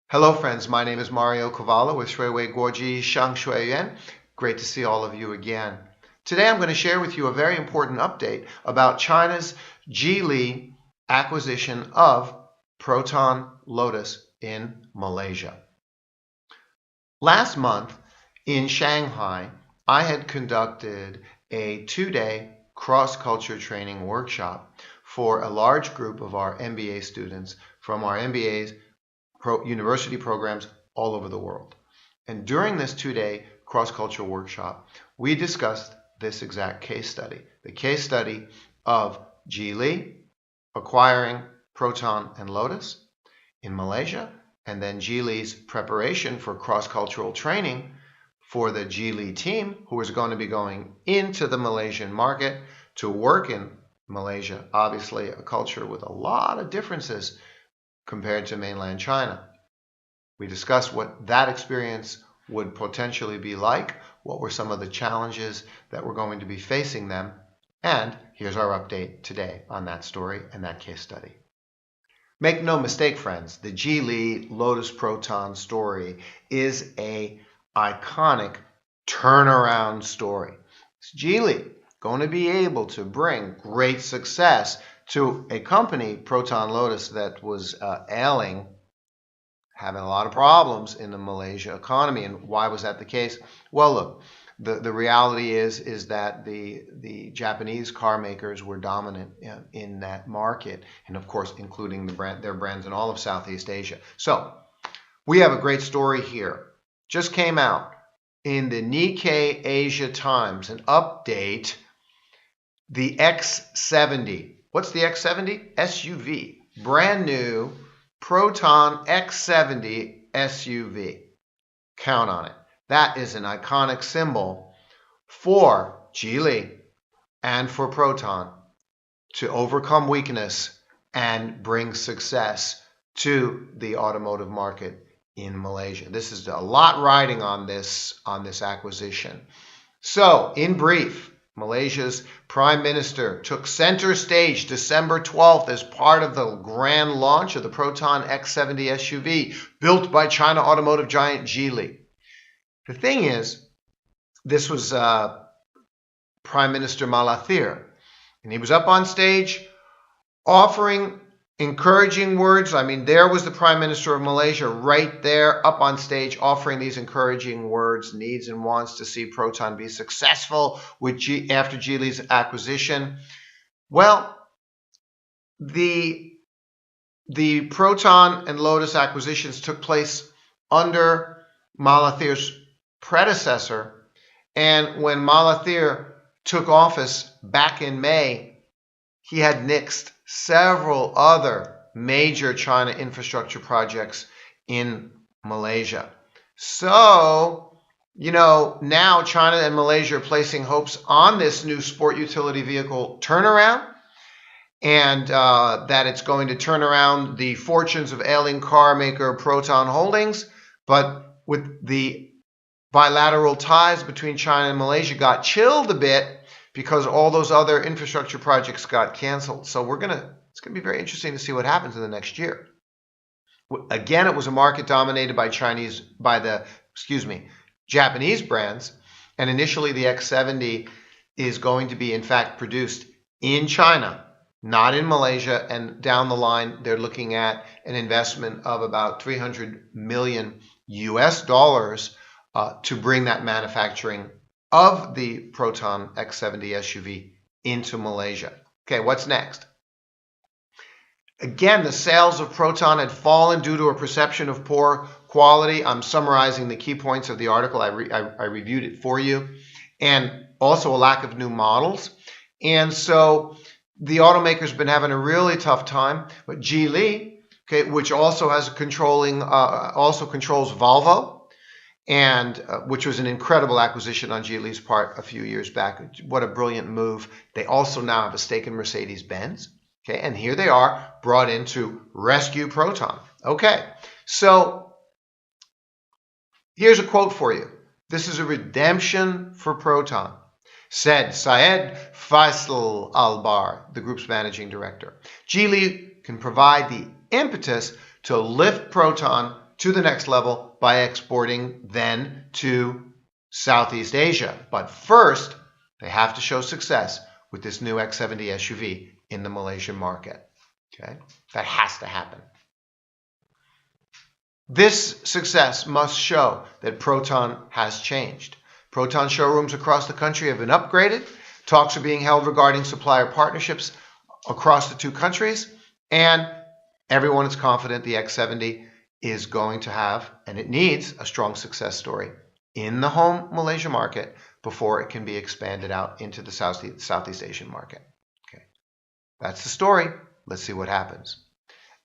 Hello friends, my name is MarioCavolo with Shuiwei Guoji Shang Shuiyuan. Great to see all of you again. Today I'm going to share with you a very important update about China's Geely acquisition of Proton Lotus in Malaysia. Last month in Shanghai, I had conducted a 2-day cross-culture training workshop for a large group of our MBA students from our MBA's university programs all over the world. And during this 2-day cross-cultural workshop, we discussed this exact case study, the case study of Geely acquiring Proton and Lotus in Malaysia, and then Geely's preparation for cross-cultural training for the Geely team who is going to be going into the Malaysian market to work in Malaysia, obviously a culture with a lot of differences compared to mainland China. We discussed what that experience would potentially be like, what were some of the challenges that were going to be facing them, and here's our update today on that story and that case study. Make no mistake, friends, the Geely Lotus Proton story is an iconic turnaround story. It's Geely going to be able to bring great success to a company, Proton Lotus, that was ailing, having a lot of problems in the Malaysia economy. And why was that the case? Well, look, the reality is that the Japanese car makers were dominant in that market, and of course including their brands in all of Southeast Asia. So we have a great story here. Just came out in the Nikkei Asia Times, an update, the X70. What's the X70? SUV. Brand new Proton X70 SUV. Count on it. That is an iconic symbol for Geely and for Proton to overcome weakness and bring success to the automotive market in Malaysia. This is a lot riding on this acquisition. So, in brief, Malaysia's Prime Minister took center stage December 12th as part of the grand launch of the Proton X70 SUV built by China automotive giant Geely. The thing is, this was Prime Minister Mahathir, and he was up on stage offering encouraging words. I mean, there was the Prime Minister of Malaysia right there up on stage offering these encouraging words, needs and wants to see Proton be successful after Geely's acquisition. Well, the Proton and Lotus acquisitions took place under Mahathir's predecessor, and when Mahathir took office back in May, he had nixed several other major China infrastructure projects in Malaysia. So, now China and Malaysia are placing hopes on this new sport utility vehicle turnaround, and that it's going to turn around the fortunes of ailing car maker Proton Holdings. But with the bilateral ties between China and Malaysia got chilled a bit because all those other infrastructure projects got canceled. So it's going to be very interesting to see what happens in the next year. Again, it was a market dominated by Japanese brands, and initially the X70 is going to be in fact produced in China, not in Malaysia, and down the line they're looking at an investment of about $300 million to bring that manufacturing of the Proton X70 SUV into Malaysia. Okay, what's next? Again, the sales of Proton had fallen due to a perception of poor quality. I'm summarizing the key points of the article. I reviewed it for you. And also a lack of new models. And so the automakers have been having a really tough time. But Geely, which also has also controls Volvo, and which was an incredible acquisition on Geely's part a few years back. What a brilliant move. They also now have a stake in Mercedes-Benz. Okay, and here they are brought in to rescue Proton. Okay, so here's a quote for you. This is a redemption for Proton, said Syed Faisal Albar, the group's managing director. Geely can provide the impetus to lift Proton to the next level by exporting then to Southeast Asia. But first, they have to show success with this new X70 SUV in the Malaysian market. Okay? That has to happen. This success must show that Proton has changed. Proton showrooms across the country have been upgraded. Talks are being held regarding supplier partnerships across the two countries, and everyone is confident the X70 is going to have, and it needs, a strong success story in the home Malaysia market before it can be expanded out into the Southeast Asian market. Okay, that's the story. Let's see what happens.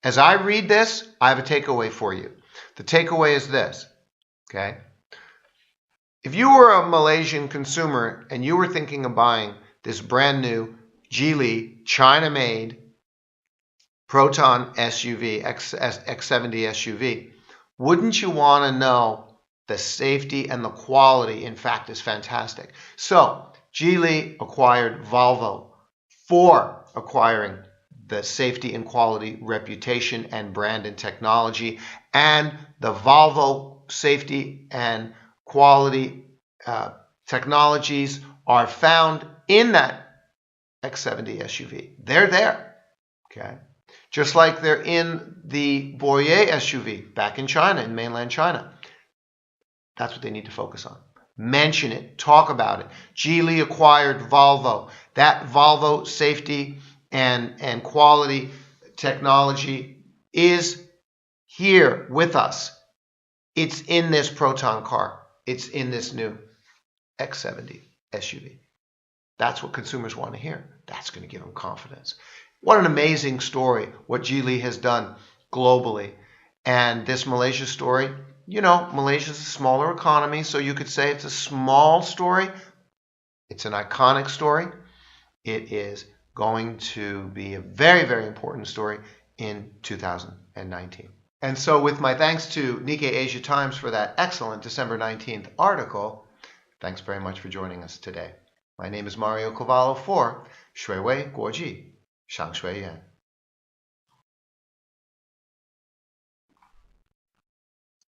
As I read this, I have a takeaway for you. The takeaway is this, okay? If you were a Malaysian consumer and you were thinking of buying this brand new Geely China-made Proton SUV, X70 SUV, wouldn't you want to know the safety and the quality, in fact, is fantastic? So, Geely acquired Volvo for acquiring the safety and quality reputation and brand and technology, and the Volvo safety and quality technologies are found in that X70 SUV. They're there, okay? Just like they're in the Boyer SUV back in China, in mainland China. That's what they need to focus on. Mention it, talk about it. Geely acquired Volvo. That Volvo safety and quality technology is here with us. It's in this Proton car. It's in this new X70 SUV. That's what consumers want to hear. That's going to give them confidence. What an amazing story, what Geely has done globally. And this Malaysia story, you know, Malaysia's a smaller economy, so you could say it's a small story. It's an iconic story. It is going to be a very, very important story in 2019. And so with my thanks to Nikkei Asia Times for that excellent December 19th article, thanks very much for joining us today. My name is MarioCavolo for 水微国际商学院。